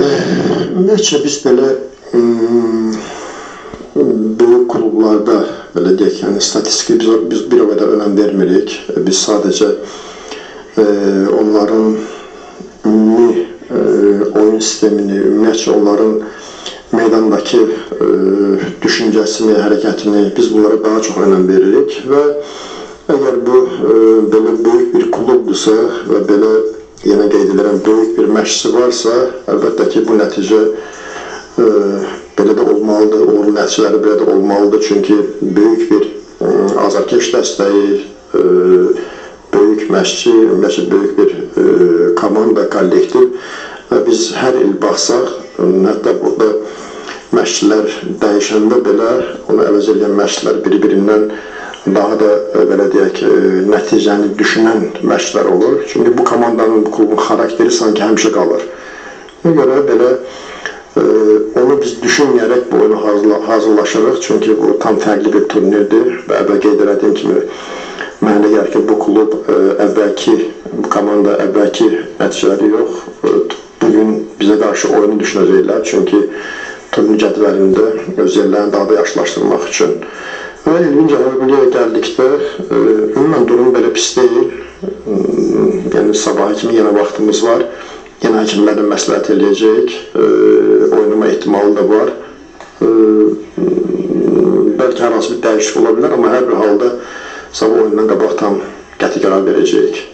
Ümumiyyətcə biz belə böyük klublarda belə deyək, yəni statistik biz bir o qədər önəm vermirik. Biz sadəcə onların ümumi oyun sistemini, ümumiyyətcə onların meydandakı düşüncəsini, hərəkətini biz bunlara daha çox önəm veririk və əgər bu belə böyük bir klubdursa və belə yenə qeyd edirəm, böyük bir məşqçi varsa, əlbəttə ki, bu nəticə belə də olmalıdır, uğurlu nəticələri belə də olmalıdır. Çünki böyük bir azarkeş dəstəyi, böyük məşqçi, ümumiyyətlə böyük bir komanda, kollektiv və biz hər il baxsaq, hətta burada məşqçilər dəyişəndə belə onu əvəz edən məşqçilər biri-birindən daha da belə deyək, nəticəni düşünən məşqçilər olur. Çünki bu komandanın, bu klubun xarakteri sanki həmişə qalır. Buna görə belə onu biz düşünməyərək bu oyunu hazırlaşırıq. Çünki bu tam fərqli bir turnirdir və əvvəl qeyd etdiyim kimi mənə elə gəlir ki, bu klub bu komanda əvvəlki nəticələri yox, bugün bizə qarşı oyunu düşünəcəklər. Çünki turnir cədvəlində öz yerlərini daha da yaşlaşdırmaq üçün. Və ilmin cənablıya gəldikdə, ümumən durum belə pis deyil. Yəni, sabahı kimi yenə vaxtımız var. Yenə həkimlərlə məsləhət eləyəcək. Oynama ehtimalı da var. Bəlkə hər hansı bir dəyişik ola bilər, amma hər bir halda sabah oyundan qabaq tam qəti qərar verəcəyik.